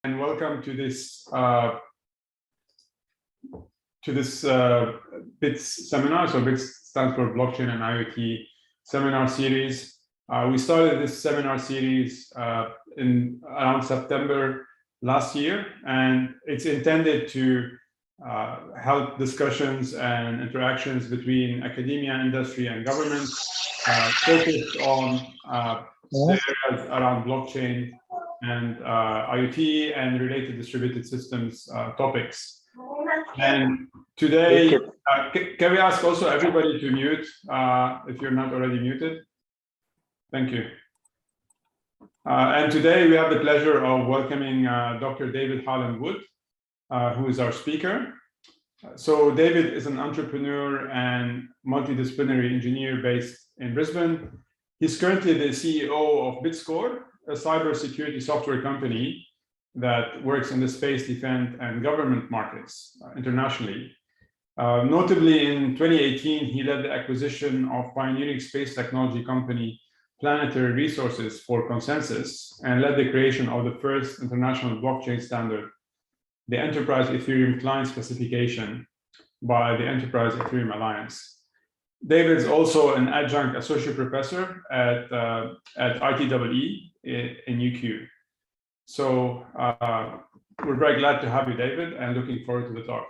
and welcome to this BiTS seminar. So BiTS stands for Blockchain and IoT seminar series. We started this seminar series in around September last year, and it's intended to help discussions and interactions between academia, industry, and government, focused on the areas around blockchain and IoT and related distributed systems topics. And today, can we ask also everybody to mute if you're not already muted? Thank you. And today we have the pleasure of welcoming Dr. David Hyland-Wood, who is our speaker. So David is an entrepreneur and multidisciplinary engineer based in Brisbane. He's currently the CEO of BitScore, a cybersecurity software company that works in the space, defense, and government markets internationally. Notably, in 2018, he led the acquisition of pioneering space technology company Planetary Resources for Consensus and led the creation of the first international blockchain standard, the Enterprise Ethereum Client Specification by the Enterprise Ethereum Alliance. David is also an adjunct associate professor at ITEE in UQ. So we're very glad to have you, David, and looking forward to the talk.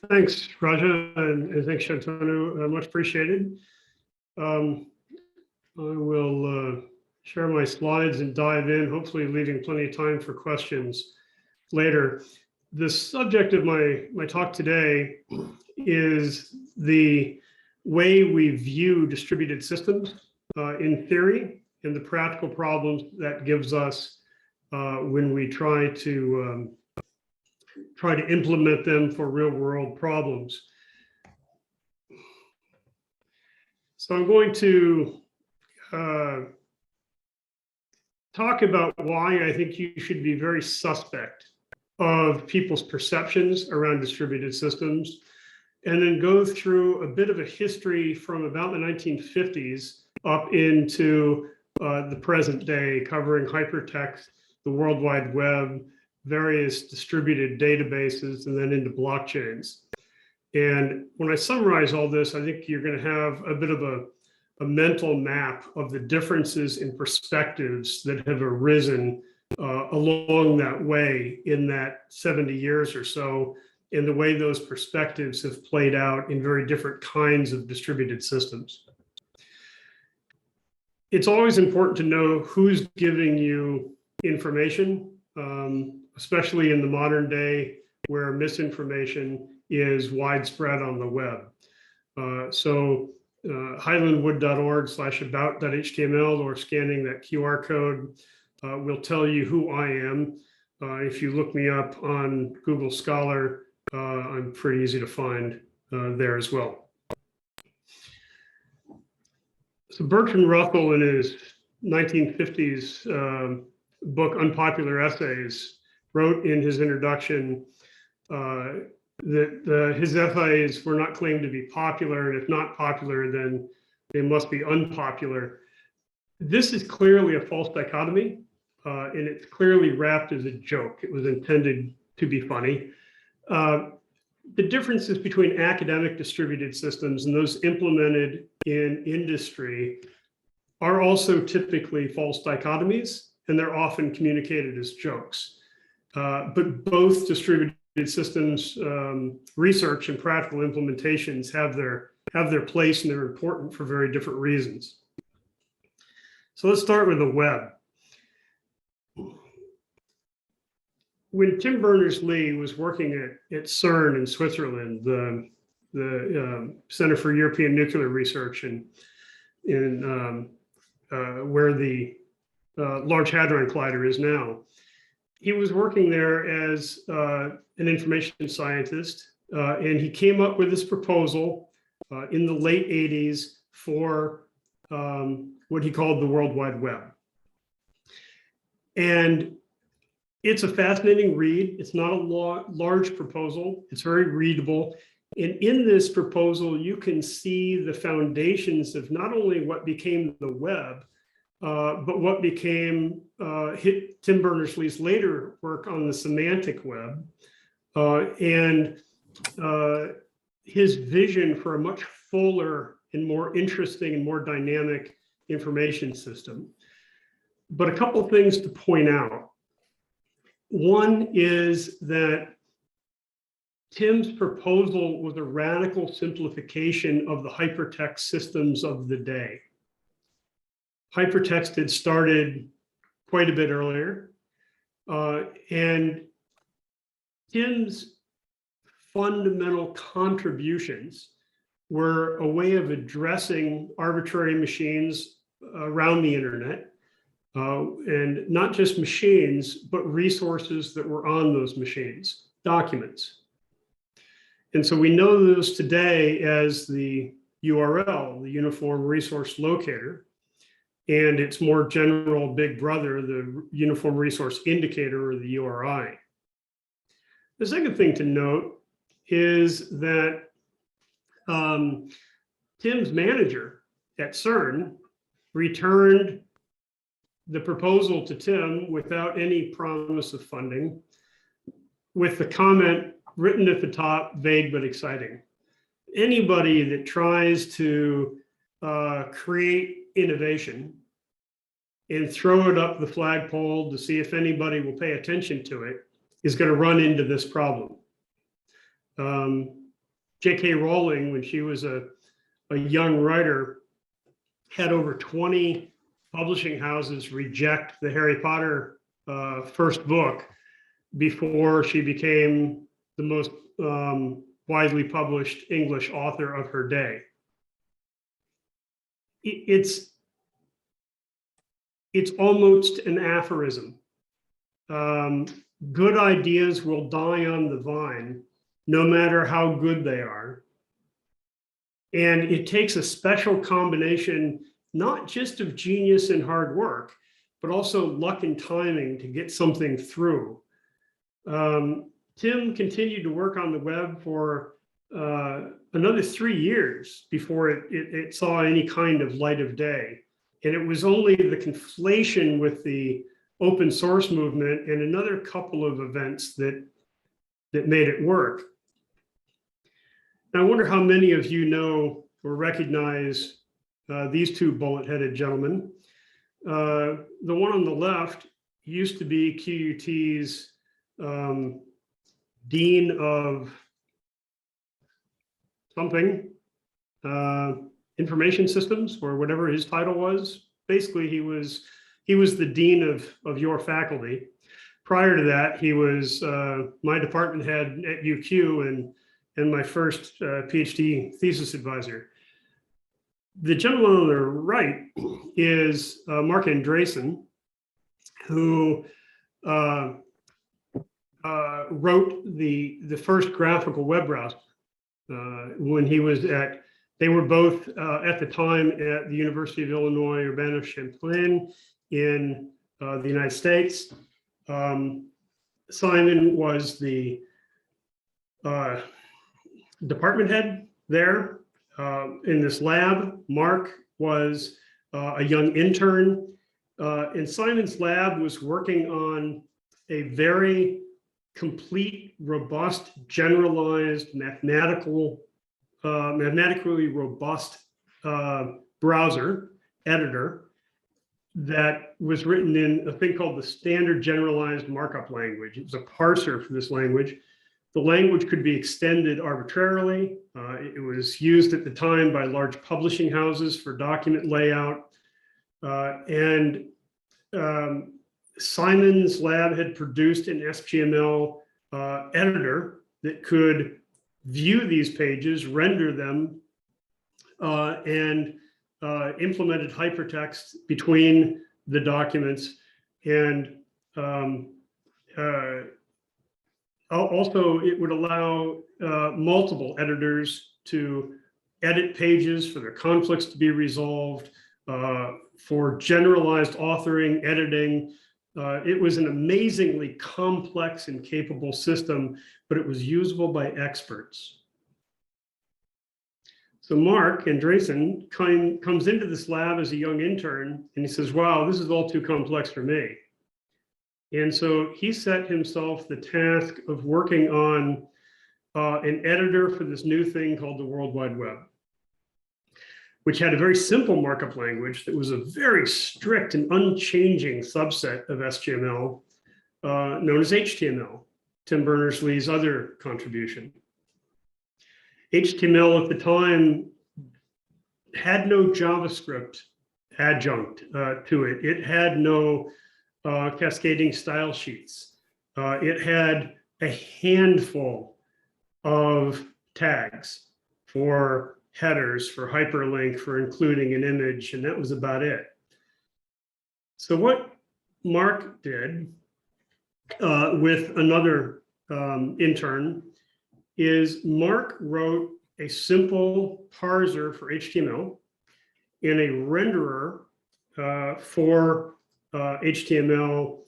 Thanks, Raja, and thanks, Shantanu. Much appreciated. I will share my slides and dive in, hopefully leaving plenty of time for questions later. The subject of my talk today is the way we view distributed systems in theory and the practical problems that gives us when we try to implement them for real-world problems. So I'm going to talk about why I think you should be very suspect of people's perceptions around distributed systems, and then go through a bit of a history from about the 1950s up into the present day, covering hypertext, the World Wide Web, various distributed databases, and then into blockchains. And when I summarize all this, I think you're going to have a bit of a mental map of the differences in perspectives that have arisen along that way in that 70 years or so, and the way those perspectives have played out in very different kinds of distributed systems. It's always important to know who's giving you information, especially in the modern day where misinformation is widespread on the web. Hylandwood.org/about.html or scanning that QR code will tell you who I am. If you look me up on Google Scholar, I'm pretty easy to find there as well. So Bertrand Russell, in his 1950s book, Unpopular Essays, wrote in his introduction that his essays were not claimed to be popular, and if not popular, then they must be unpopular. This is clearly a false dichotomy, and it's clearly wrapped as a joke. It was intended to be funny. The differences between academic distributed systems and those implemented in industry are also typically false dichotomies, and they're often communicated as jokes. But both distributed systems research and practical implementations have their place, and they're important for very different reasons. So let's start with the web. When Tim Berners-Lee was working at CERN in Switzerland, the Center for European Nuclear Research, and where the Large Hadron Collider is now, he was working there as an information scientist, and he came up with this proposal in the late 80s for what he called the World Wide Web. And it's a fascinating read. It's not a large proposal. It's very readable. And in this proposal, you can see the foundations of not only what became the web, But what became Tim Berners-Lee's later work on the semantic web and his vision for a much fuller and more interesting and more dynamic information system. But a couple of things to point out. One is that Tim's proposal was a radical simplification of the hypertext systems of the day. Hypertext had started quite a bit earlier, and Tim's fundamental contributions were a way of addressing arbitrary machines around the internet, and not just machines, but resources that were on those machines, documents. And so we know those today as the URL, the Uniform Resource Locator, and its more general big brother, the Uniform Resource Indicator, or the URI. The second thing to note is that Tim's manager at CERN returned the proposal to Tim without any promise of funding, with the comment written at the top, vague but exciting. Anybody that tries to create innovation and throw it up the flagpole to see if anybody will pay attention to it is going to run into this problem. J.K. Rowling, when she was a young writer, had over 20 publishing houses reject the Harry Potter first book before she became the most widely published English author of her day. It's almost an aphorism. Good ideas will die on the vine, no matter how good they are. And it takes a special combination, not just of genius and hard work, but also luck and timing to get something through. Tim continued to work on the web for another 3 years before it saw any kind of light of day. And it was only the conflation with the open source movement and another couple of events that made it work. And I wonder how many of you know or recognize these two bullet-headed gentlemen. The one on the left used to be QUT's Dean of something, information systems, or whatever his title was. Basically, he was the dean of your faculty. Prior to that, he was my department head at UQ and my first PhD thesis advisor. The gentleman on the right is Mark Andreessen, who wrote the first graphical web browser when he was they were both at the time at the University of Illinois Urbana-Champaign in the United States. Simon was the department head there in this lab. Mark was a young intern, and Simon's lab was working on a very complete, robust, generalized, mathematically robust browser editor that was written in a thing called the Standard Generalized Markup Language. It was a parser for this language. The language could be extended arbitrarily. It was used at the time by large publishing houses for document layout. Simon's lab had produced an SGML editor that could view these pages, render them, and implemented hypertext between the documents. And also, it would allow multiple editors to edit pages for their conflicts to be resolved, for generalized authoring, editing. It was an amazingly complex and capable system, but it was usable by experts. So Mark Andreessen comes into this lab as a young intern, and he says, wow, this is all too complex for me. And so he set himself the task of working on an editor for this new thing called the World Wide Web, which had a very simple markup language that was a very strict and unchanging subset of SGML, known as HTML, Tim Berners-Lee's other contribution. HTML at the time had no JavaScript adjunct to it. It had no cascading style sheets. It had a handful of tags for headers, for hyperlink, for including an image, and that was about it. So what Mark did with another intern is Mark wrote a simple parser for HTML and a renderer for HTML,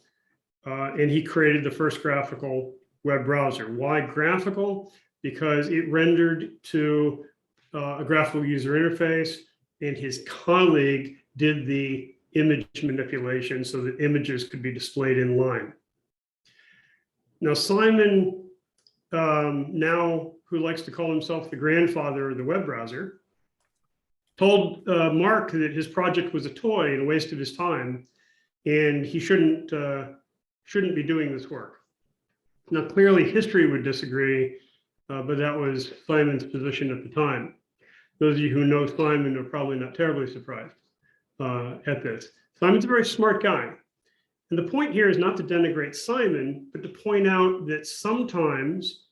and he created the first graphical web browser. Why graphical? Because it rendered to a graphical user interface, and his colleague did the image manipulation so that images could be displayed in line. Now, Simon, now who likes to call himself the grandfather of the web browser, told Mark that his project was a toy and a waste of his time, and he shouldn't be doing this work. Now, clearly history would disagree, but that was Simon's position at the time. Those of you who know Simon are probably not terribly surprised at this. Simon's a very smart guy. And the point here is not to denigrate Simon, but to point out that sometimes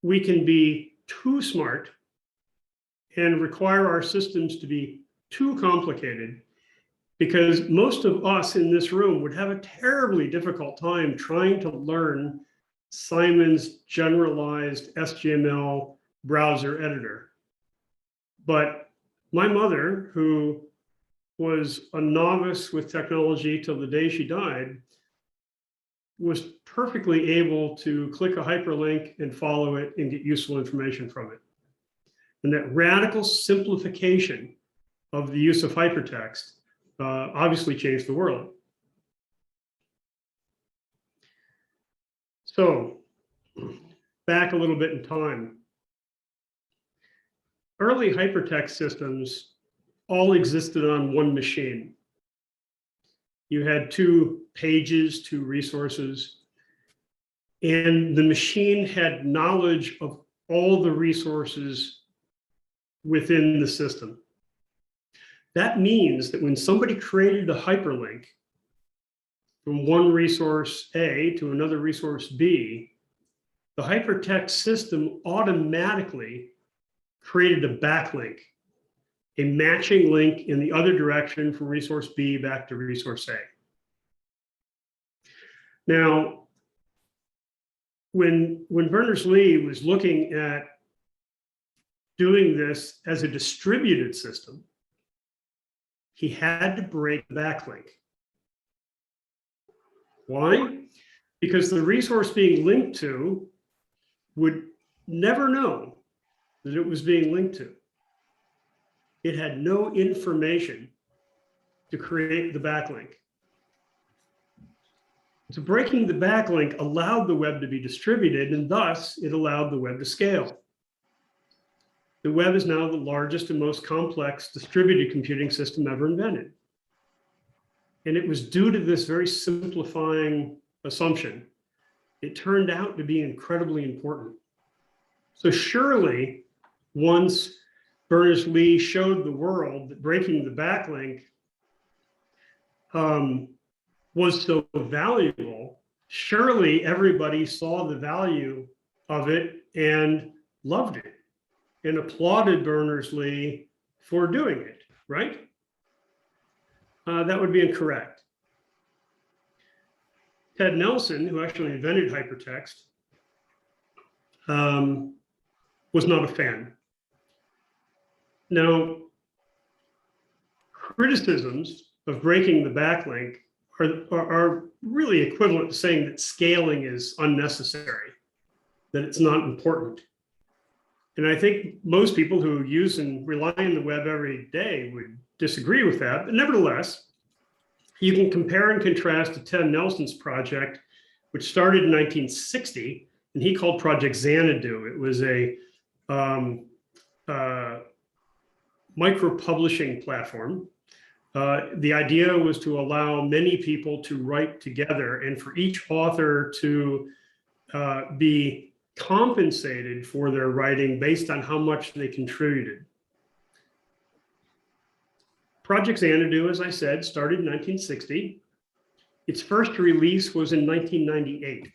we can be too smart and require our systems to be too complicated, because most of us in this room would have a terribly difficult time trying to learn Simon's generalized SGML browser editor. But my mother, who was a novice with technology till the day she died, was perfectly able to click a hyperlink and follow it and get useful information from it. And that radical simplification of the use of hypertext obviously changed the world. So back a little bit in time. Early hypertext systems all existed on one machine. You had 2 pages, 2 resources, and the machine had knowledge of all the resources within the system. That means that when somebody created a hyperlink from one resource A to another resource B, the hypertext system automatically created a backlink, a matching link in the other direction from resource B back to resource A. Now, when Berners-Lee was looking at doing this as a distributed system, he had to break the backlink. Why? Because the resource being linked to would never know that it was being linked to. It had no information to create the backlink. So breaking the backlink allowed the web to be distributed, and thus it allowed the web to scale. The web is now the largest and most complex distributed computing system ever invented. And it was due to this very simplifying assumption. It turned out to be incredibly important. So surely, once Berners-Lee showed the world that breaking the backlink was so valuable, surely everybody saw the value of it and loved it and applauded Berners-Lee for doing it, right? That would be incorrect. Ted Nelson, who actually invented hypertext, was not a fan. Now, criticisms of breaking the backlink are really equivalent to saying that scaling is unnecessary, that it's not important. And I think most people who use and rely on the web every day would disagree with that. But nevertheless, you can compare and contrast to Ted Nelson's project, which started in 1960, and he called Project Xanadu. It was a micro-publishing platform. The idea was to allow many people to write together and for each author to be compensated for their writing based on how much they contributed. Project Xanadu, as I said, started in 1960. Its first release was in 1998.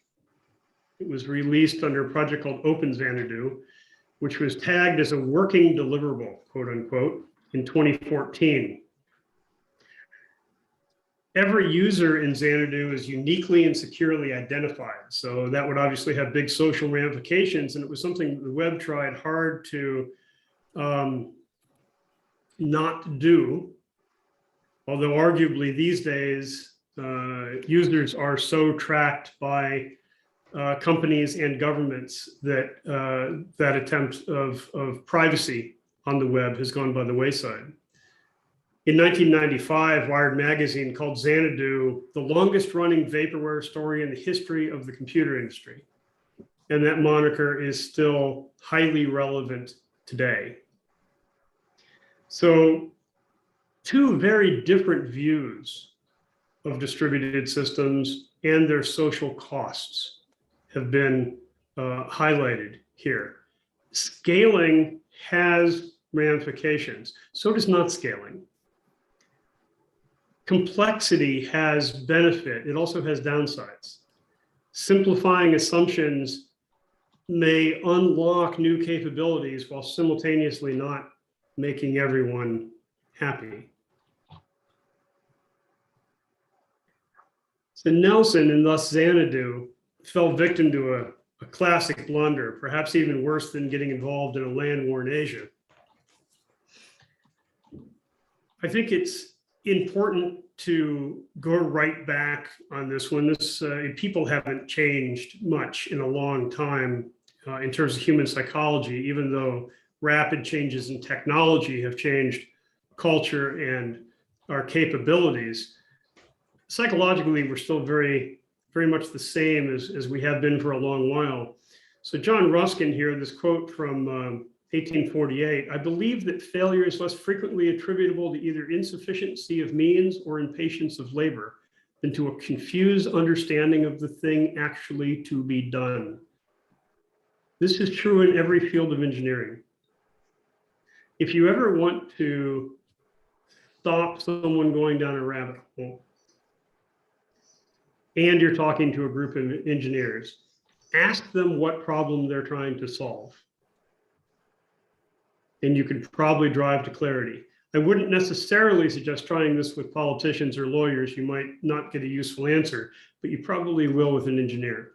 It was released under a project called Open Xanadu, which was tagged as a working deliverable, quote unquote, in 2014. Every user in Xanadu is uniquely and securely identified. So that would obviously have big social ramifications. And it was something the web tried hard to not do. Although arguably these days, users are so tracked by companies and governments that that attempt of privacy on the web has gone by the wayside. In 1995, Wired magazine called Xanadu the longest running vaporware story in the history of the computer industry. And that moniker is still highly relevant today. So two very different views of distributed systems and their social costs have been highlighted here. Scaling has ramifications. So does not scaling. Complexity has benefit. It also has downsides. Simplifying assumptions may unlock new capabilities while simultaneously not making everyone happy. So Nelson, and thus Xanadu, fell victim to a classic blunder, perhaps even worse than getting involved in a land war in Asia. I think it's important to go right back on this one. People haven't changed much in a long time in terms of human psychology, even though rapid changes in technology have changed culture and our capabilities. Psychologically, we're still very much the same as we have been for a long while. So John Ruskin here, this quote from 1848, I believe that failure is less frequently attributable to either insufficiency of means or impatience of labor than to a confused understanding of the thing actually to be done. This is true in every field of engineering. If you ever want to stop someone going down a rabbit hole, and you're talking to a group of engineers, ask them what problem they're trying to solve. And you could probably drive to clarity. I wouldn't necessarily suggest trying this with politicians or lawyers. You might not get a useful answer, but you probably will with an engineer.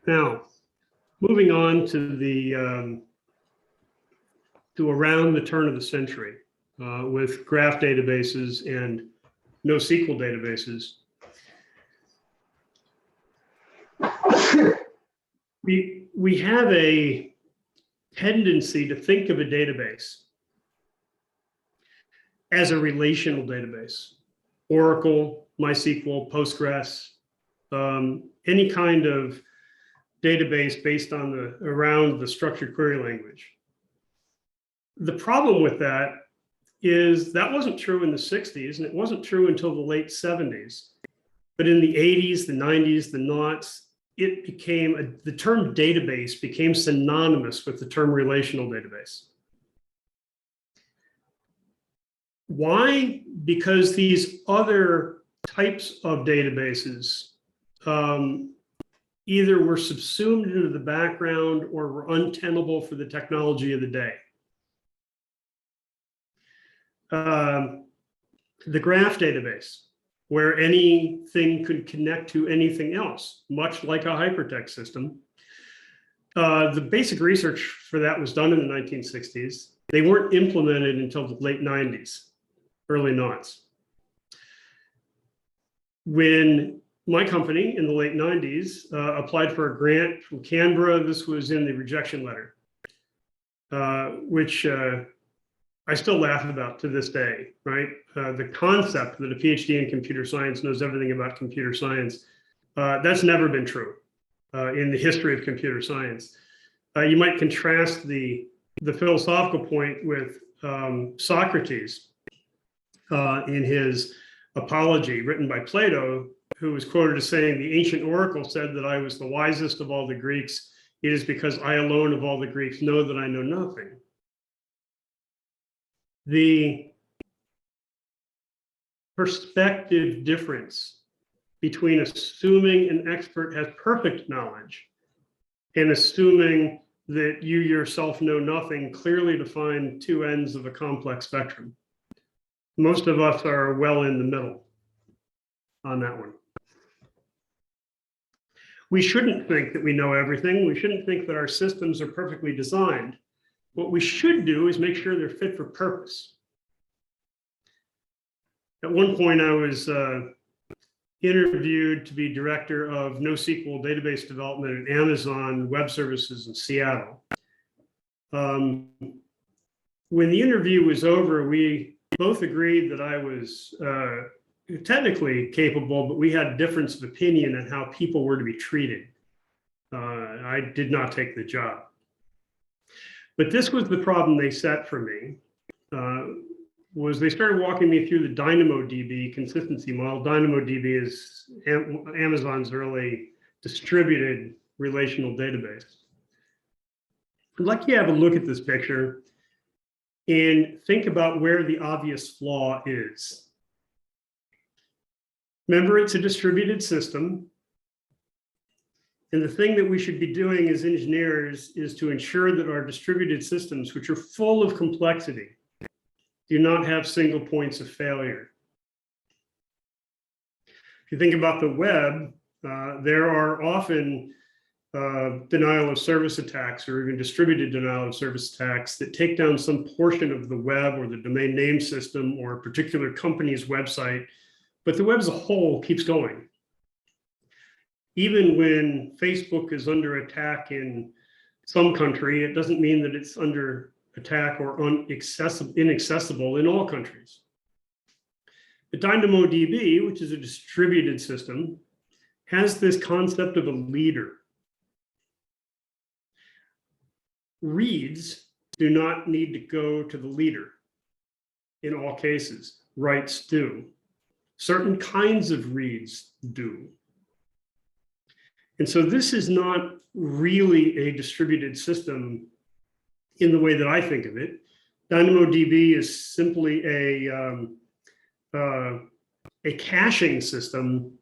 Now, moving on to around the turn of the century with graph databases and NoSQL databases. We have a tendency to think of a database as a relational database. Oracle, MySQL, Postgres, any kind of database based on around the structured query language. The problem with that is that wasn't true in the 60s, and it wasn't true until the late 70s. But in the 80s, the 90s, the noughts, it became, the term database became synonymous with the term relational database. Why? Because these other types of databases either were subsumed into the background or were untenable for the technology of the day. The graph database, where anything could connect to anything else, much like a hypertext system. The basic research for that was done in the 1960s. They weren't implemented until the late 90s, early noughts. When my company in the late 90s applied for a grant from Canberra. This was in the rejection letter, which I still laugh about to this day, right? The concept that a PhD in computer science knows everything about computer science, that's never been true in the history of computer science. You might contrast the philosophical point with Socrates in his Apology, written by Plato, who was quoted as saying, "The ancient oracle said that I was the wisest of all the Greeks. It is because I alone of all the Greeks know that I know nothing." The perspective difference between assuming an expert has perfect knowledge and assuming that you yourself know nothing clearly define two ends of a complex spectrum. Most of us are well in the middle on that one. We shouldn't think that we know everything. We shouldn't think that our systems are perfectly designed. What we should do is make sure they're fit for purpose. At one point, I was interviewed to be director of NoSQL database development at Amazon Web Services in Seattle. When the interview was over, we both agreed that I was technically capable, but we had a difference of opinion on how people were to be treated. I did not take the job. But this was the problem they set for me, was they started walking me through the DynamoDB consistency model. DynamoDB is Amazon's early distributed relational database. I'd like you to have a look at this picture and think about where the obvious flaw is. Remember, it's a distributed system. And the thing that we should be doing as engineers is to ensure that our distributed systems, which are full of complexity, do not have single points of failure. If you think about the web, there are often denial of service attacks or even distributed denial of service attacks that take down some portion of the web or the domain name system or a particular company's website, but the web as a whole keeps going. Even when Facebook is under attack in some country, it doesn't mean that it's under attack or inaccessible in all countries. The DynamoDB, which is a distributed system, has this concept of a leader. Reads do not need to go to the leader in all cases. Writes do. Certain kinds of reads do. And so this is not really a distributed system in the way that I think of it. DynamoDB is simply a caching system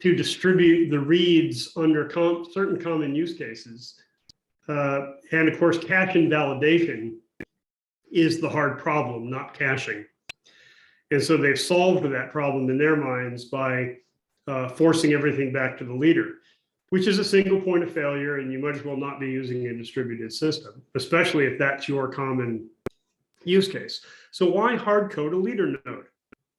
to distribute the reads under certain common use cases. And of course, cache invalidation is the hard problem, not caching. And so they've solved that problem in their minds by forcing everything back to the leader, which is a single point of failure, and you might as well not be using a distributed system, especially if that's your common use case. So why hard code a leader node?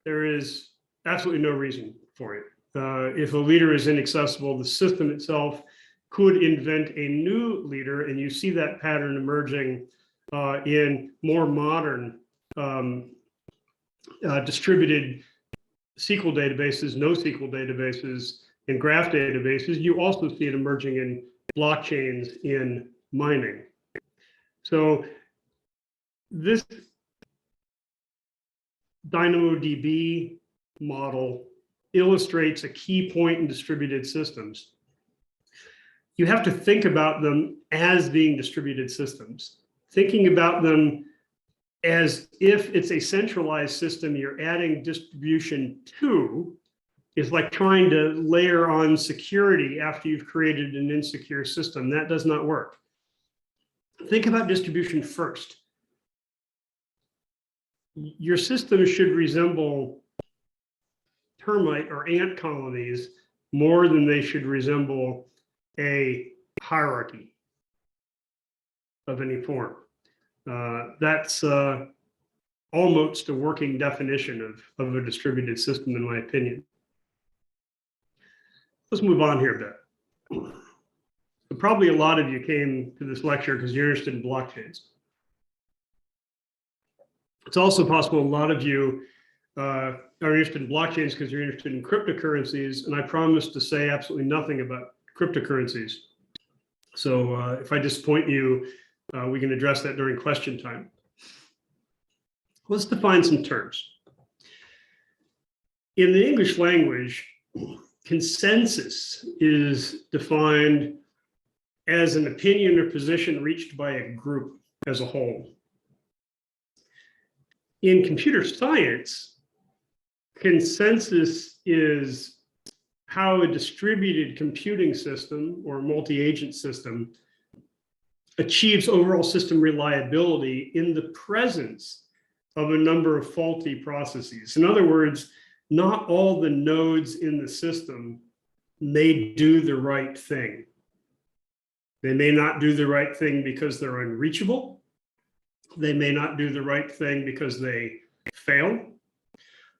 There is absolutely no reason for it. If a leader is inaccessible, the system itself could invent a new leader, and you see that pattern emerging in more modern distributed SQL databases, NoSQL databases, and graph databases. You also see it emerging in blockchains in mining. So this DynamoDB model illustrates a key point in distributed systems. You have to think about them as being distributed systems. Thinking about them as if it's a centralized system you're adding distribution to is like trying to layer on security after you've created an insecure system. That does not work. Think about distribution first. Your system should resemble termite or ant colonies more than they should resemble a hierarchy of any form. That's almost a working definition of a distributed system, in my opinion. let's move on here a bit. So probably a lot of you came to this lecture because you're interested in blockchains. It's also possible a lot of you are interested in blockchains because you're interested in cryptocurrencies, and I promise to say absolutely nothing about cryptocurrencies. So if I disappoint you, we can address that during question time. Let's define some terms. In the English language, consensus is defined as an opinion or position reached by a group as a whole. In computer science, consensus is how a distributed computing system or multi-agent system achieves overall system reliability in the presence of a number of faulty processes. In other words, not all the nodes in the system may do the right thing. They may not do the right thing because they're unreachable. They may not do the right thing because they fail.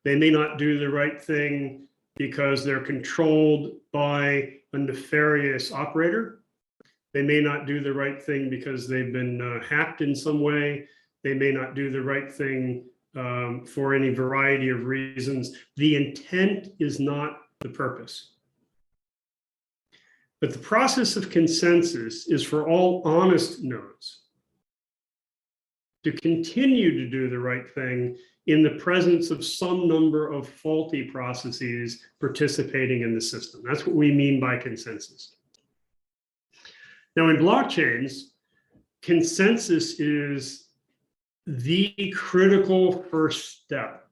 They may not do the right thing because they're controlled by a nefarious operator. They may not do the right thing because they've been hacked in some way. They may not do the right thing for any variety of reasons. The intent is not the purpose. But the process of consensus is for all honest nodes to continue to do the right thing in the presence of some number of faulty processes participating in the system. That's what we mean by consensus. Now, in blockchains, consensus is the critical first step.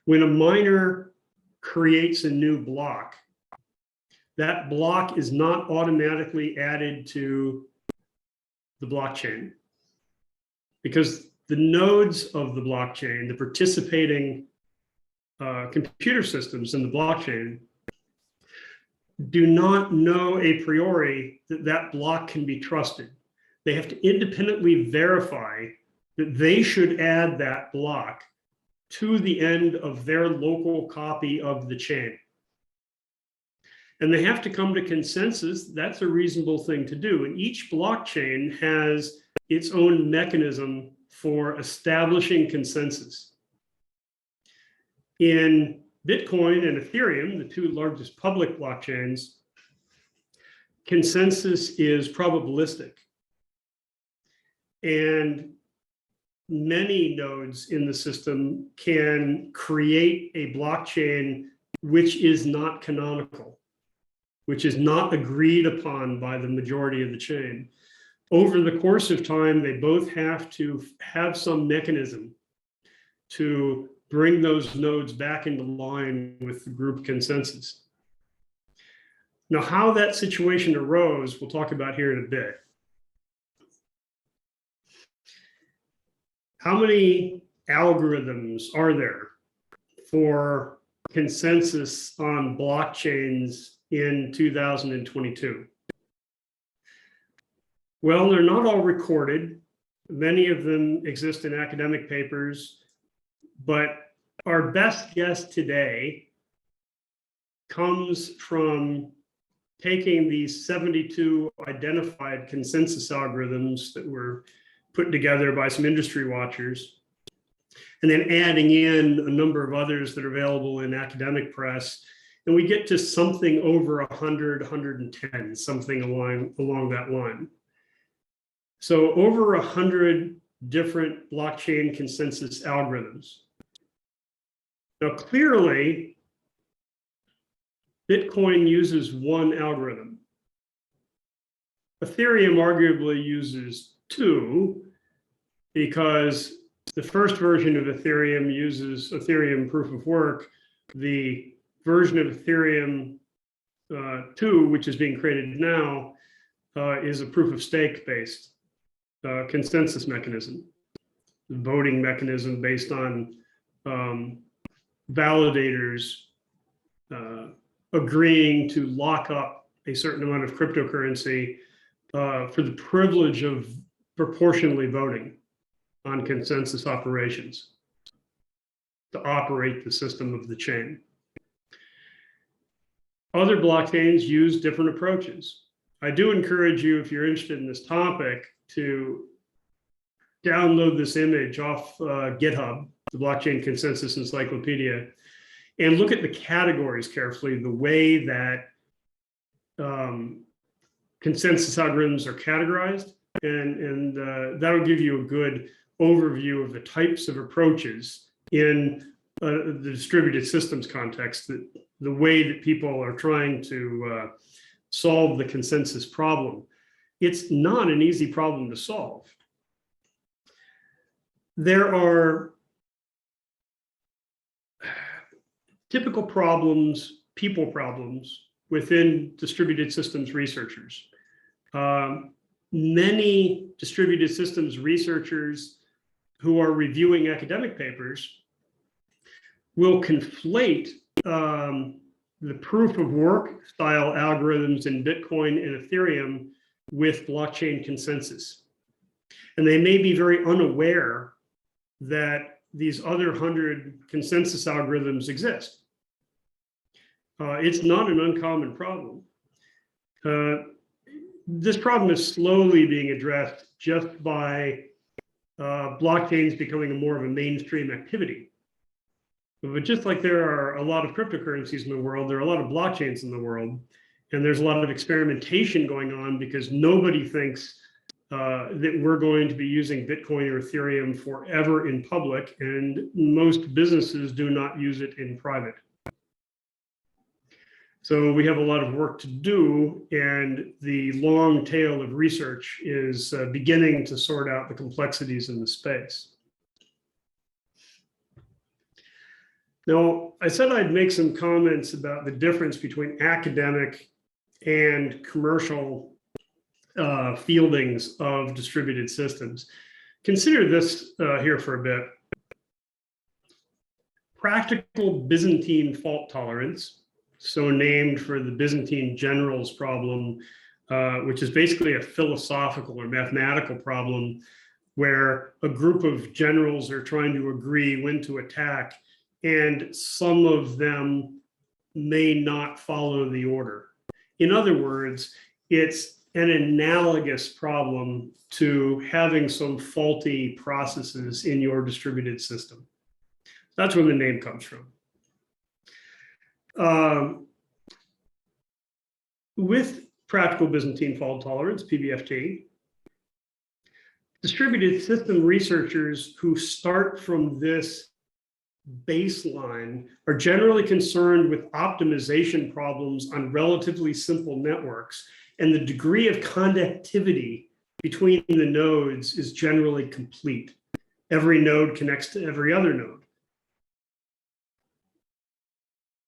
When a miner creates a new block, that block is not automatically added to the blockchain because the nodes of the blockchain, the participating computer systems in the blockchain, do not know a priori that that block can be trusted. They have to independently verify that they should add that block to the end of their local copy of the chain. And they have to come to consensus. That's a reasonable thing to do. And each blockchain has its own mechanism for establishing consensus. In Bitcoin and Ethereum, the two largest public blockchains, consensus is probabilistic. And many nodes in the system can create a blockchain which is not canonical, which is not agreed upon by the majority of the chain. Over the course of time, they both have to have some mechanism to bring those nodes back into line with the group consensus. Now, how that situation arose, we'll talk about here in a bit. How many algorithms are there for consensus on blockchains in 2022? Well, they're not all recorded. Many of them exist in academic papers, but our best guess today comes from taking these 72 identified consensus algorithms that were put together by some industry watchers, and then adding in a number of others that are available in academic press. And we get to something over 100, 110, something along that line. So over 100 different blockchain consensus algorithms. Now, clearly, Bitcoin uses one algorithm. Ethereum arguably uses two, because the first version of Ethereum uses Ethereum proof of work. The version of Ethereum 2, which is being created now, is a proof of stake based consensus mechanism, voting mechanism based on validators agreeing to lock up a certain amount of cryptocurrency for the privilege of proportionally voting on consensus operations to operate the system of the chain. Other blockchains use different approaches. I do encourage you, if you're interested in this topic, to download this image off GitHub, the Blockchain Consensus Encyclopedia, and look at the categories carefully, the way that consensus algorithms are categorized, and that'll give you a good overview of the types of approaches in the distributed systems context, that the way that people are trying to solve the consensus problem. It's not an easy problem to solve. There are typical problems, people problems, within distributed systems researchers. Many distributed systems researchers who are reviewing academic papers will conflate the proof of work style algorithms in Bitcoin and Ethereum with blockchain consensus. And they may be very unaware that these other 100 consensus algorithms exist. It's not an uncommon problem. This problem is slowly being addressed just by blockchains becoming more of a mainstream activity. But just like there are a lot of cryptocurrencies in the world, there are a lot of blockchains in the world, and there's a lot of experimentation going on because nobody thinks that we're going to be using Bitcoin or Ethereum forever in public, and most businesses do not use it in private. So we have a lot of work to do, and the long tail of research is beginning to sort out the complexities in the space. Now, I said I'd make some comments about the difference between academic and commercial fieldings of distributed systems. Consider this here for a bit. Practical Byzantine fault tolerance, so named for the Byzantine generals problem, which is basically a philosophical or mathematical problem where a group of generals are trying to agree when to attack, and some of them may not follow the order. In other words, it's an analogous problem to having some faulty processes in your distributed system. That's where the name comes from. With practical Byzantine fault tolerance, PBFT, distributed system researchers who start from this baseline are generally concerned with optimization problems on relatively simple networks, and the degree of connectivity between the nodes is generally complete. Every node connects to every other node.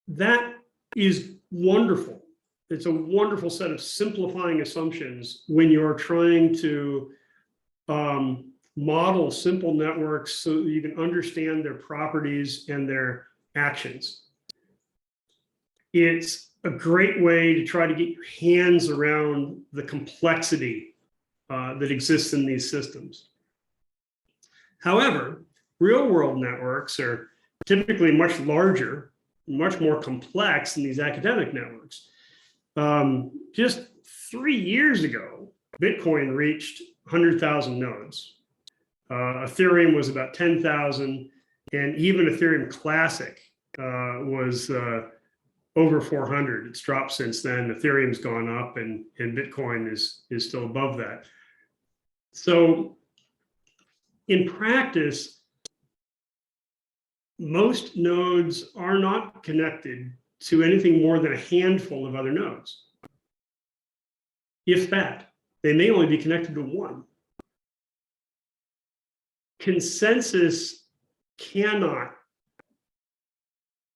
That is wonderful. It's a wonderful set of simplifying assumptions when you're trying to model simple networks so that you can understand their properties and their actions. It's a great way to try to get your hands around the complexity that exists in these systems. However, real-world networks are typically much larger, much more complex than these academic networks. Just 3 years ago, Bitcoin reached 100,000 nodes. Ethereum was about 10,000, and even Ethereum Classic was over 400. It's dropped since then. Ethereum's gone up, and Bitcoin is still above that. So in practice, most nodes are not connected to anything more than a handful of other nodes. If that, they may only be connected to one. Consensus cannot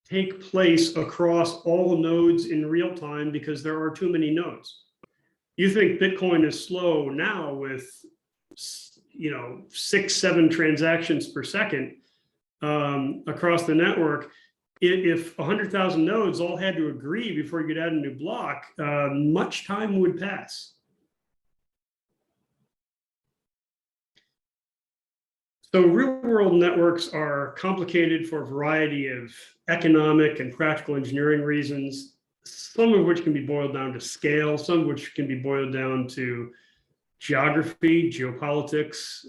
take place across all nodes in real time because there are too many nodes. You think Bitcoin is slow now with 6, 7 transactions per second across the network. If 100,000 nodes all had to agree before you could add a new block, much time would pass. So real-world networks are complicated for a variety of economic and practical engineering reasons. some of which can be boiled down to scale, some of which can be boiled down to geography, geopolitics,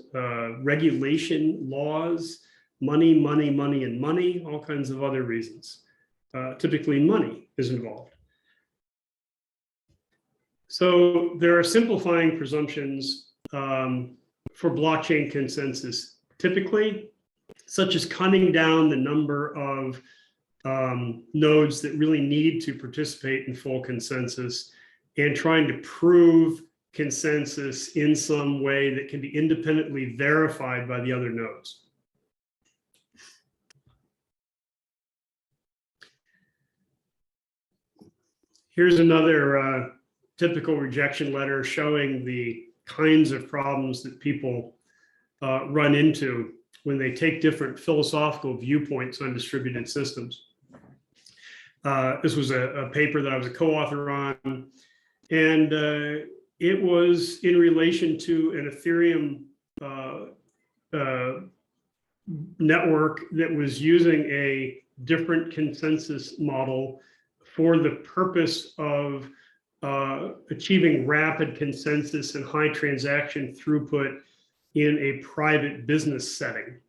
regulation, laws, money, money, money, and money, all kinds of other reasons. Typically, money is involved. So there are simplifying presumptions for blockchain consensus, typically, such as cutting down the number of nodes that really need to participate in full consensus and trying to prove consensus in some way that can be independently verified by the other nodes. Here's another typical rejection letter showing the kinds of problems that people run into when they take different philosophical viewpoints on distributed systems. This was a paper that I was a co-author on, and it was in relation to an Ethereum network that was using a different consensus model for the purpose of achieving rapid consensus and high transaction throughput in a private business setting.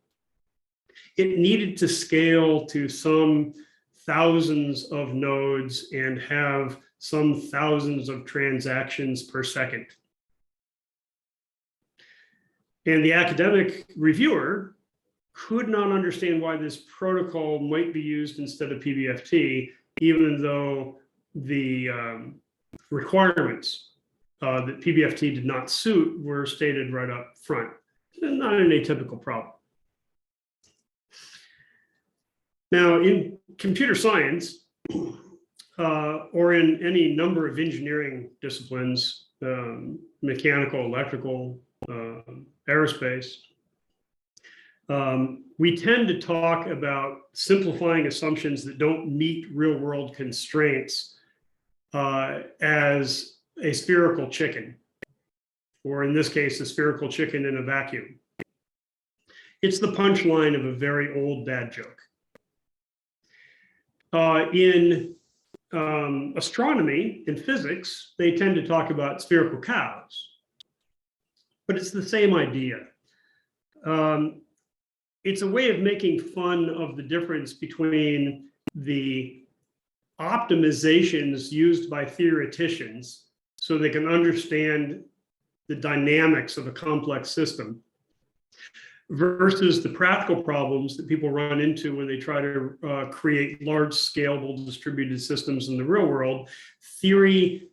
It needed to scale to some thousands of nodes and have some thousands of transactions per second. And the academic reviewer could not understand why this protocol might be used instead of PBFT, even though the requirements that PBFT did not suit were stated right up front. Not an atypical problem. Now, in computer science, or in any number of engineering disciplines, mechanical, electrical, aerospace, we tend to talk about simplifying assumptions that don't meet real-world constraints as a spherical chicken, or in this case, a spherical chicken in a vacuum. It's the punchline of a very old dad joke. In astronomy and physics, they tend to talk about spherical cows, but it's the same idea. It's a way of making fun of the difference between the optimizations used by theoreticians so they can understand the dynamics of a complex system versus the practical problems that people run into when they try to create large scalable distributed systems in the real world. Theory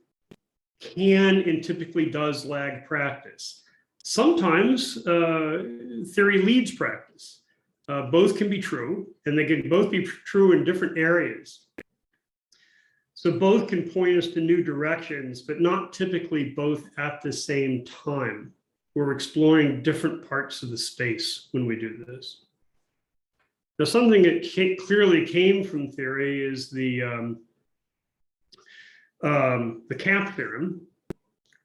can and typically does lag practice. Sometimes theory leads practice. Both can be true, and they can both be true in different areas. So both can point us to new directions, but not typically both at the same time. We're exploring different parts of the space when we do this. Now, something that clearly came from theory is the cap theorem,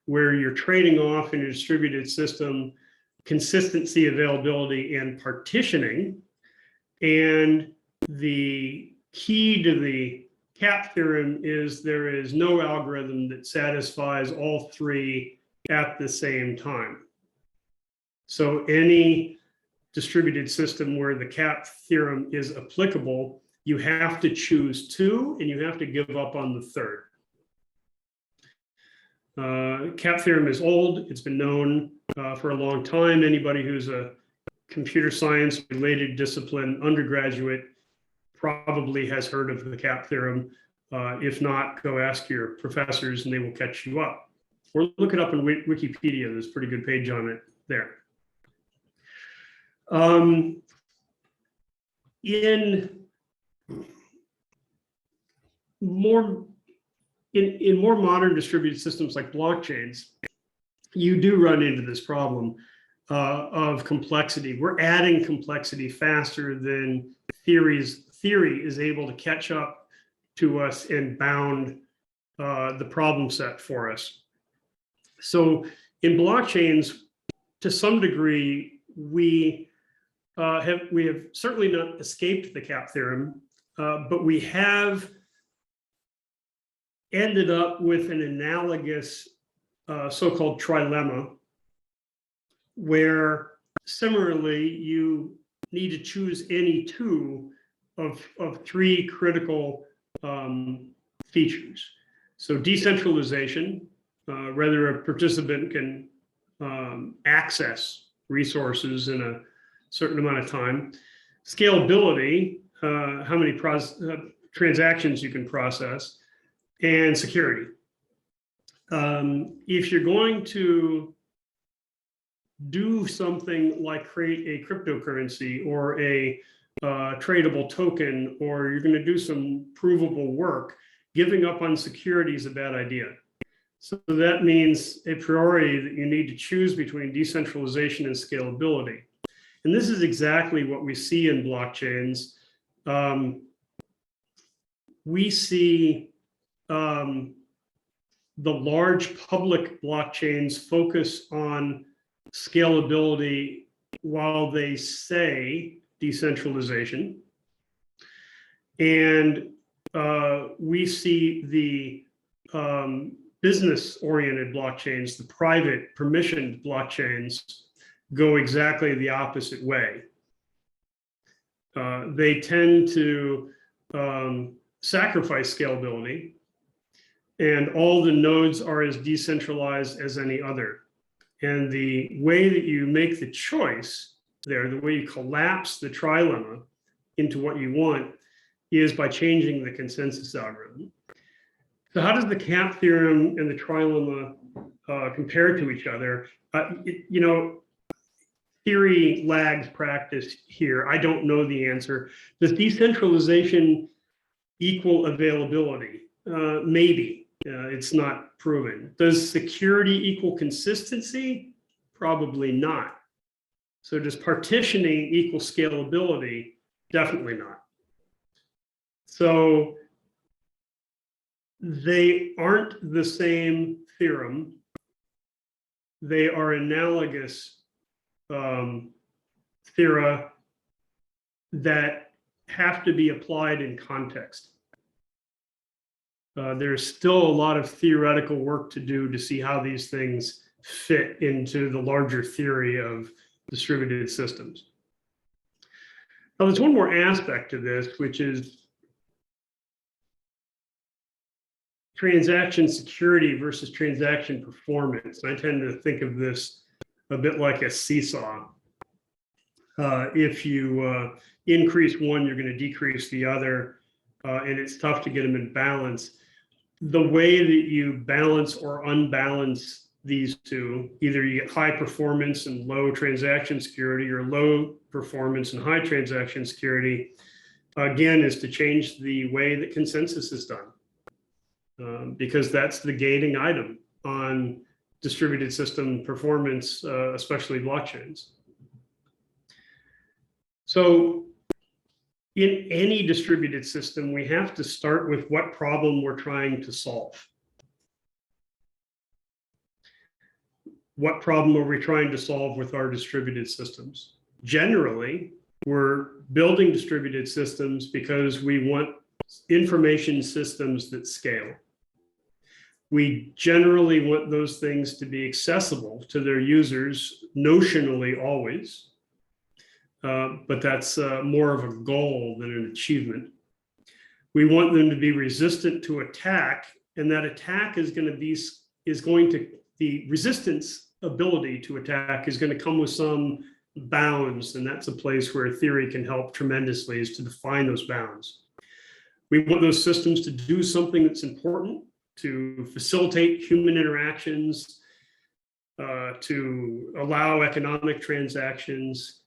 where you're trading off in a distributed system consistency, availability, and partitioning. And the key to the cap theorem is there is no algorithm that satisfies all three at the same time. So any distributed system where the cap theorem is applicable, you have to choose two and you have to give up on the third. Cap theorem is old. It's been known for a long time. Anybody who's a computer science related discipline undergraduate probably has heard of the cap theorem. If not, go ask your professors and they will catch you up. Or look it up in Wikipedia. There's a pretty good page on it there. In more modern distributed systems like blockchains, you do run into this problem of complexity. We're adding complexity faster than theory is able to catch up to us and bound the problem set for us. So in blockchains, to some degree, we have certainly not escaped the cap theorem, but we have ended up with an analogous so-called trilemma, where similarly you need to choose any two of three critical features. So decentralization, whether a participant can access resources in a certain amount of time. Scalability, how many transactions you can process, and security. If you're going to do something like create a cryptocurrency or a tradable token, or you're going to do some provable work, giving up on security is a bad idea. So that means a priori that you need to choose between decentralization and scalability. And this is exactly what we see in blockchains. We see the large public blockchains focus on scalability while they say decentralization. And we see the business-oriented blockchains, the private permissioned blockchains, go exactly the opposite way. They tend to sacrifice scalability, and all the nodes are as decentralized as any other. And the way that you make the choice there, the way you collapse the trilemma into what you want, is by changing the consensus algorithm. So how does the CAP theorem and the trilemma compare to each other? Theory lags practice here. I don't know the answer. Does decentralization equal availability? Maybe. It's not proven. Does security equal consistency? Probably not. So does partitioning equal scalability? Definitely not. So they aren't the same theorem. They are analogous theora that have to be applied in context. There's still a lot of theoretical work to do to see how these things fit into the larger theory of distributed systems. Now, there's one more aspect to this, which is transaction security versus transaction performance. And I tend to think of this a bit like a seesaw. If you increase one, you're going to decrease the other, and it's tough to get them in balance. The way that you balance or unbalance these two, either you get high performance and low transaction security, or low performance and high transaction security, again, is to change the way that consensus is done, because that's the gating item on distributed system performance, especially blockchains. So in any distributed system, we have to start with what problem we're trying to solve. What problem are we trying to solve with our distributed systems? Generally, we're building distributed systems because we want information systems that scale. We generally want those things to be accessible to their users, notionally always. But that's more of a goal than an achievement. We want them to be resistant to attack, and that attack is going to the resistance ability to attack is going to come with some bounds, and that's a place where theory can help tremendously, is to define those bounds. We want those systems to do something that's important, to facilitate human interactions, to allow economic transactions,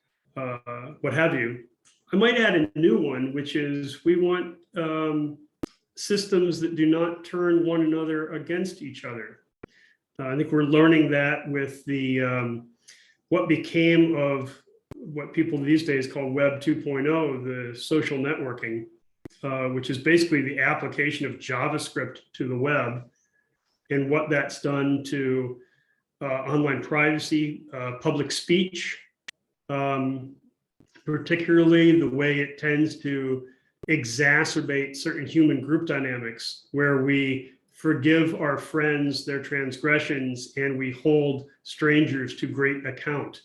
what have you. I might add a new one, which is we want systems that do not turn one another against each other. I think we're learning that with the what became of what people these days call Web 2.0, the social networking, which is basically the application of JavaScript to the web, and what that's done to online privacy, public speech, particularly the way it tends to exacerbate certain human group dynamics, where we forgive our friends their transgressions, and we hold strangers to great account.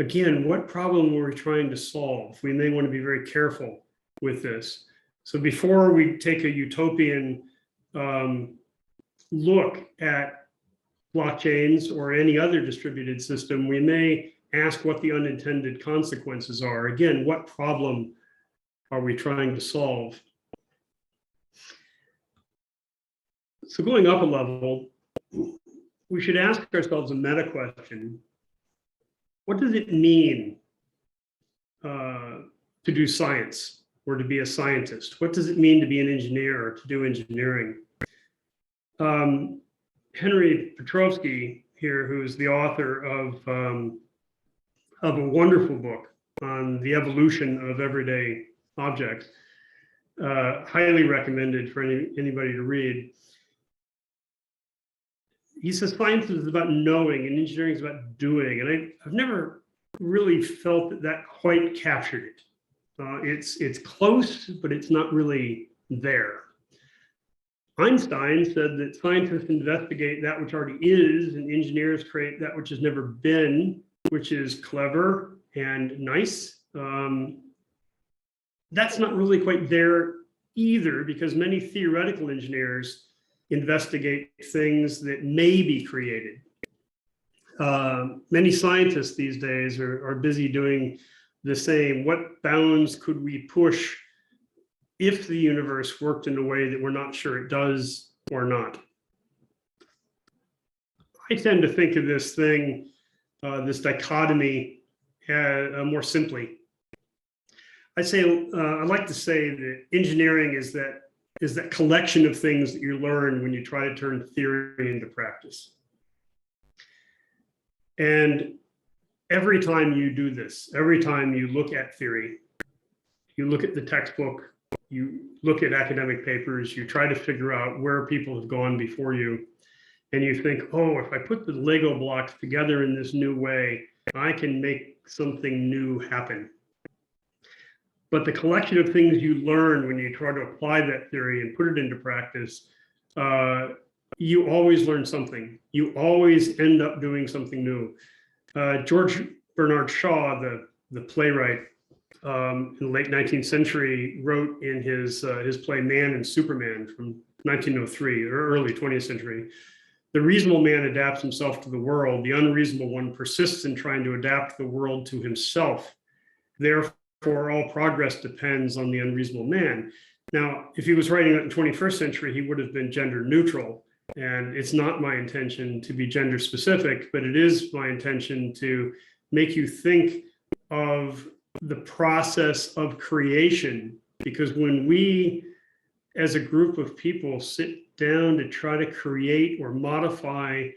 Again, what problem are we trying to solve? We may want to be very careful with this. So before we take a utopian look at blockchains or any other distributed system, we may ask what the unintended consequences are. Again, what problem are we trying to solve? So going up a level, we should ask ourselves a meta question. What does it mean to do science or to be a scientist? What does it mean to be an engineer or to do engineering? Henry Petrovsky here, who's the author of a wonderful book on the evolution of everyday objects, highly recommended for anybody to read. He says science is about knowing and engineering is about doing. And I've never really felt that quite captured it. It's close, but it's not really there. Einstein said that scientists investigate that which already is, and engineers create that which has never been, which is clever and nice. That's not really quite there either, because many theoretical engineers investigate things that may be created. Many scientists these days are busy doing the same. What bounds could we push if the universe worked in a way that we're not sure it does or not? I tend to think of this thing, this dichotomy, more simply. I like to say that engineering is that collection of things that you learn when you try to turn theory into practice. And every time you do this, every time you look at theory, you look at the textbook, you look at academic papers, you try to figure out where people have gone before you, and you think, oh, if I put the Lego blocks together in this new way, I can make something new happen. But the collection of things you learn when you try to apply that theory and put it into practice, you always learn something. You always end up doing something new. George Bernard Shaw, the playwright in the late 19th century, wrote in his play Man and Superman from 1903, or early 20th century, the reasonable man adapts himself to the world. The unreasonable one persists in trying to adapt the world to himself. Therefore, all progress depends on the unreasonable man. Now, if he was writing it in the 21st century, he would have been gender neutral. And it's not my intention to be gender specific, but it is my intention to make you think of the process of creation. Because when we, as a group of people, sit down to try to create or modify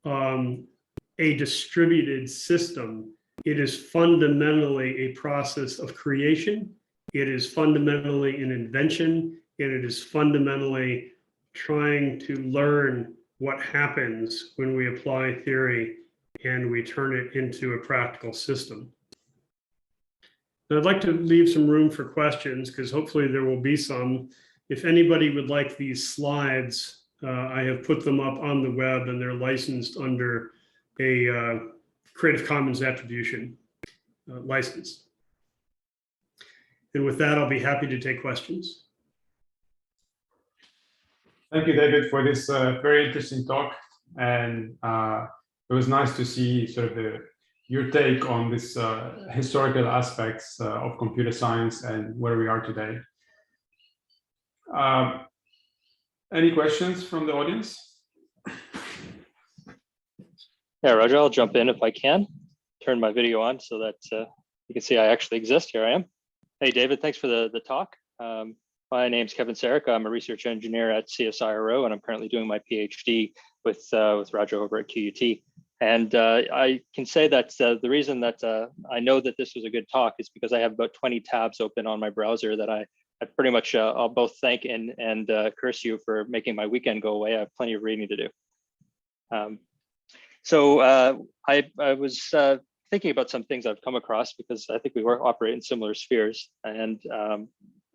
a distributed system, it is fundamentally a process of creation. It is fundamentally an invention, and it is fundamentally trying to learn what happens when we apply theory and we turn it into a practical system. Now, I'd like to leave some room for questions, because hopefully there will be some. If anybody would like these slides, I have put them up on the web, and they're licensed under a Creative Commons attribution license. And with that, I'll be happy to take questions. Thank you, David, for this very interesting talk. And it was nice to see sort of your take on this historical aspects of computer science and where we are today. Any questions from the audience? Yeah, Roger, I'll jump in if I can. Turn my video on so that you can see I actually exist. Here I am. Hey, David, thanks for the talk. My name's Kevin Sarek. I'm a research engineer at CSIRO, and I'm currently doing my PhD with Roger over at QUT. And I can say that the reason that I know that this was a good talk is because I have about 20 tabs open on my browser that I pretty much I'll both thank and curse you for making my weekend go away. I have plenty of reading to do. So I was thinking about some things I've come across, because I think we operate in similar spheres. And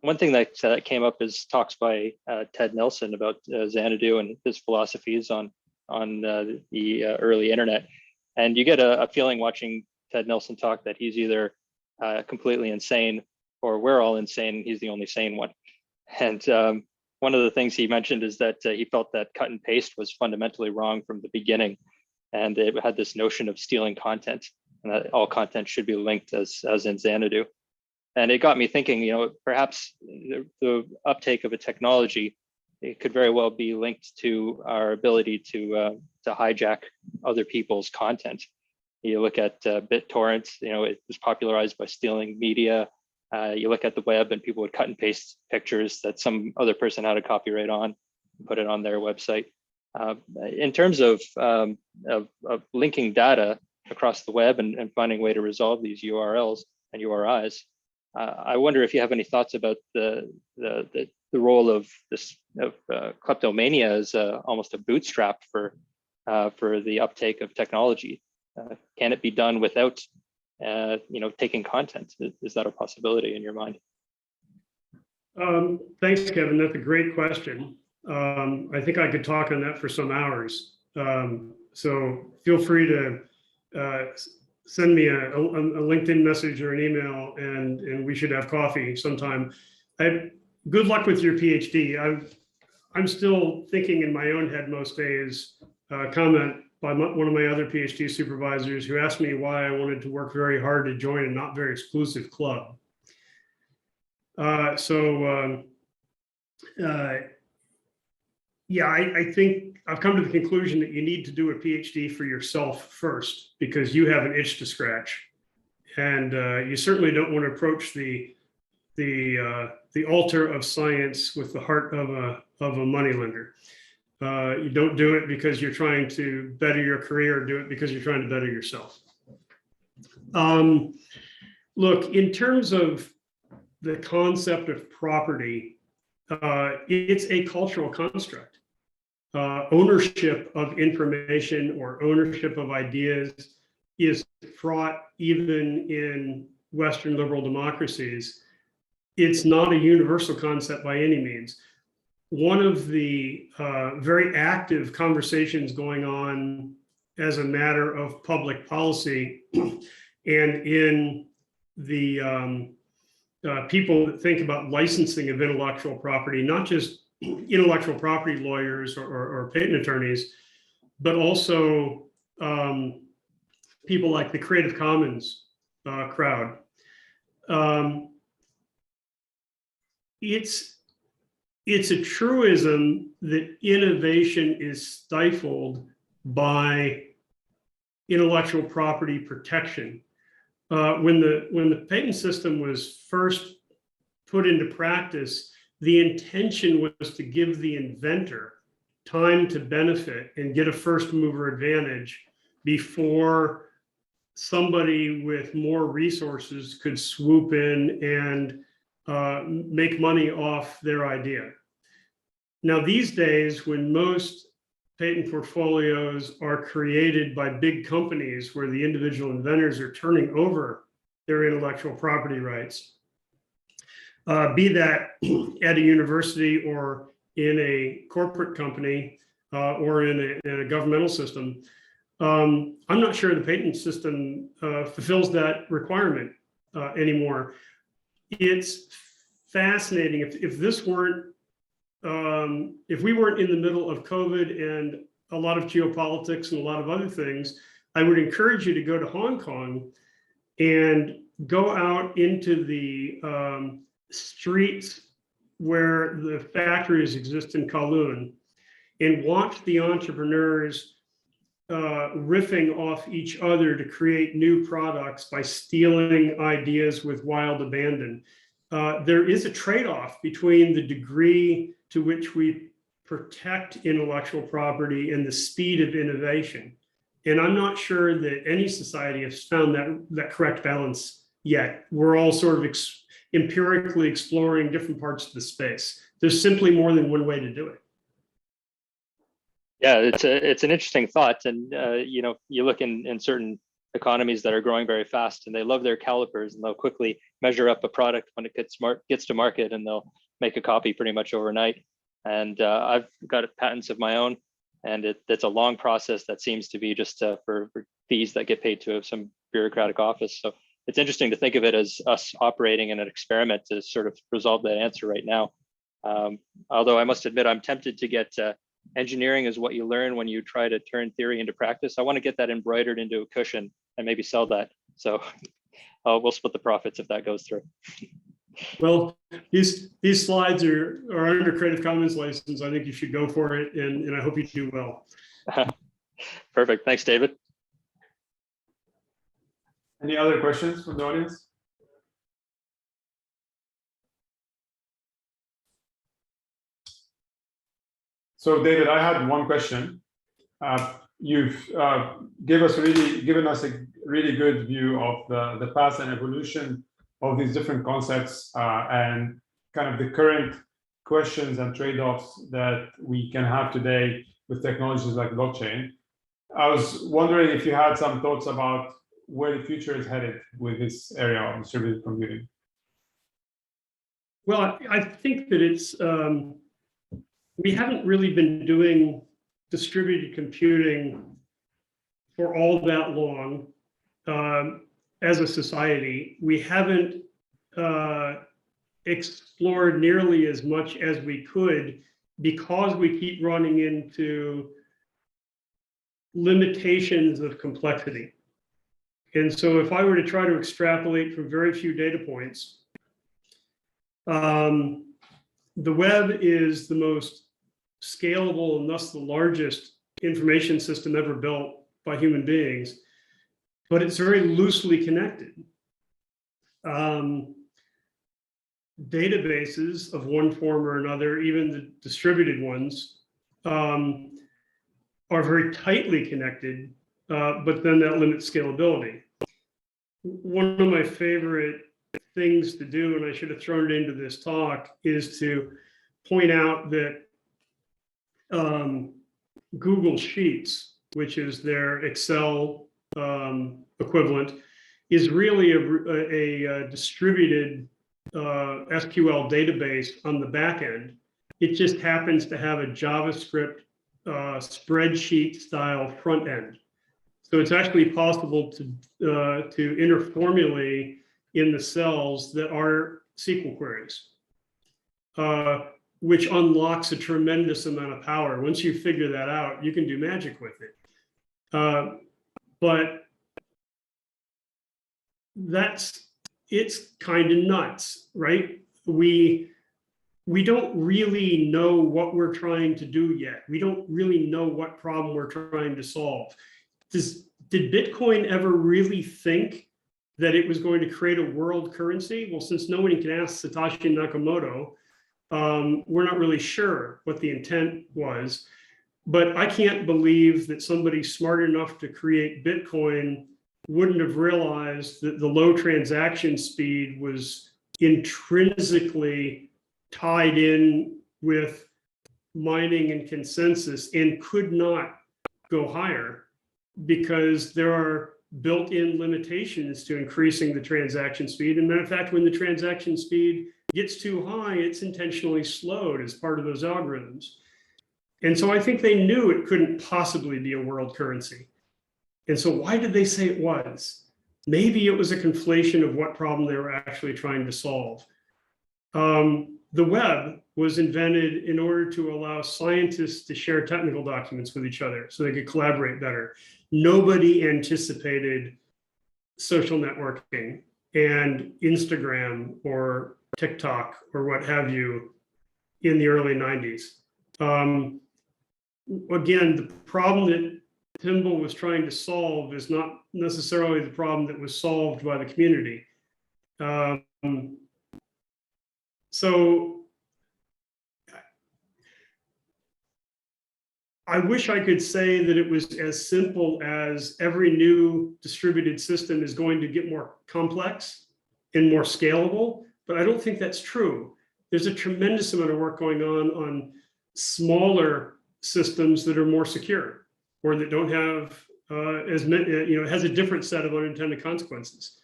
one thing that came up is talks by Ted Nelson about Xanadu and his philosophies on the early internet. And you get a feeling watching Ted Nelson talk that he's either completely insane or we're all insane and he's the only sane one. And one of the things he mentioned is that he felt that cut and paste was fundamentally wrong from the beginning. And it had this notion of stealing content and that all content should be linked as in Xanadu. And it got me thinking, perhaps the uptake of a technology, it could very well be linked to our ability to hijack other people's content. You look at BitTorrent, it was popularized by stealing media. You look at the web and people would cut and paste pictures that some other person had a copyright on, and put it on their website. In terms of linking data across the web and finding a way to resolve these URLs and URIs, I wonder if you have any thoughts about the role of this kleptomania as almost a bootstrap for the uptake of technology. Can it be done without taking content? Is that a possibility in your mind? Thanks, Kevin. That's a great question. I think I could talk on that for some hours. So feel free to send me a LinkedIn message or an email, and we should have coffee sometime. Good luck with your PhD. I'm still thinking in my own head most days. Comment by one of my other PhD supervisors who asked me why I wanted to work very hard to join a not very exclusive club. Yeah, I think I've come to the conclusion that you need to do a PhD for yourself first, because you have an itch to scratch, and you certainly don't want to approach the altar of science with the heart of a moneylender. You don't do it because you're trying to better your career, do it because you're trying to better yourself. Look, in terms of the concept of property, it's a cultural construct. Ownership of information or ownership of ideas is fraught even in Western liberal democracies. It's not a universal concept by any means. One of the very active conversations going on as a matter of public policy and in the people that think about licensing of intellectual property, not just intellectual property lawyers or patent attorneys, but also people like the Creative Commons crowd. It's a truism that innovation is stifled by intellectual property protection. When the patent system was first put into practice, the intention was to give the inventor time to benefit and get a first mover advantage before somebody with more resources could swoop in and make money off their idea. Now, these days, when most patent portfolios are created by big companies where the individual inventors are turning over their intellectual property rights, be that at a university or in a corporate company or in a governmental system, I'm not sure the patent system fulfills that requirement anymore. It's fascinating. If this weren't, if we weren't in the middle of COVID and a lot of geopolitics and a lot of other things, I would encourage you to go to Hong Kong and go out into the streets where the factories exist in Kowloon and watch the entrepreneurs riffing off each other to create new products by stealing ideas with wild abandon. There is a trade-off between the degree to which we protect intellectual property and the speed of innovation. And I'm not sure that any society has found that correct balance yet. We're all sort of empirically exploring different parts of the space. There's simply more than one way to do it. Yeah, it's an interesting thought. And you look in certain economies that are growing very fast and they love their calipers and they'll quickly measure up a product when it gets to market, and they'll make a copy pretty much overnight. And I've got patents of my own, and it's a long process that seems to be just for fees that get paid to some bureaucratic office. So it's interesting to think of it as us operating in an experiment to sort of resolve that answer right now. Although I must admit, I'm tempted to get engineering is what you learn when you try to turn theory into practice. I want to get that embroidered into a cushion and maybe sell that. So we'll split the profits if that goes through. Well, these slides are under Creative Commons license. I think you should go for it, and I hope you do well. Perfect. Thanks, David. Any other questions from the audience? So, David, I had one question. You've given us a really good view of the past and evolution of these different concepts and kind of the current questions and trade-offs that we can have today with technologies like blockchain. I was wondering if you had some thoughts about where the future is headed with this area of distributed computing. Well, I think that it's we haven't really been doing distributed computing for all that long as a society. We haven't explored nearly as much as we could because we keep running into limitations of complexity. And so if I were to try to extrapolate from very few data points, the web is the most scalable and thus the largest information system ever built by human beings, but it's very loosely connected. Databases of one form or another, even the distributed ones, are very tightly connected, but then that limits scalability. One of my favorite things to do, and I should have thrown it into this talk, is to point out that Google Sheets, which is their Excel equivalent, is really a distributed SQL database on the back end. It just happens to have a JavaScript spreadsheet style front end. So it's actually possible to interformulate in the cells that are SQL queries, which unlocks a tremendous amount of power. Once you figure that out, you can do magic with it. But it's kind of nuts, right? We don't really know what we're trying to do yet. We don't really know what problem we're trying to solve. Did Bitcoin ever really think that it was going to create a world currency? Well, since nobody can ask Satoshi Nakamoto, we're not really sure what the intent was. But I can't believe that somebody smart enough to create Bitcoin wouldn't have realized that the low transaction speed was intrinsically tied in with mining and consensus and could not go higher because there are built-in limitations to increasing the transaction speed. And matter of fact, when the transaction speed gets too high, it's intentionally slowed as part of those algorithms. And so I think they knew it couldn't possibly be a world currency. And so why did they say it was? Maybe it was a conflation of what problem they were actually trying to solve. The web was invented in order to allow scientists to share technical documents with each other so they could collaborate better. Nobody anticipated social networking and Instagram or TikTok or what have you in the early 90s. Again, the problem that Timble was trying to solve is not necessarily the problem that was solved by the community. So I wish I could say that it was as simple as every new distributed system is going to get more complex and more scalable, but I don't think that's true. There's a tremendous amount of work going on smaller systems that are more secure or that don't have as many, has a different set of unintended consequences.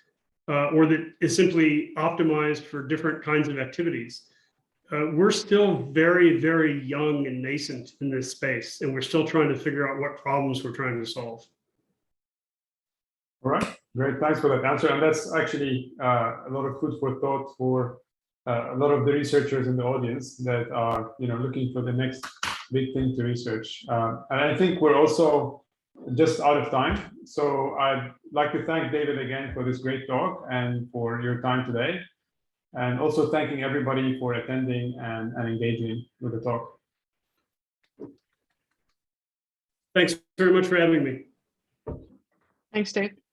or that is simply optimized for different kinds of activities. We're still very, very young and nascent in this space, and we're still trying to figure out what problems we're trying to solve. All right, great. Thanks for that answer. And that's actually a lot of food for thought for a lot of the researchers in the audience that are, looking for the next big thing to research. And I think we're also just out of time. So I'd like to thank David again for this great talk and for your time today. And also thanking everybody for attending and engaging with the talk. Thanks very much for having me. Thanks, Dave.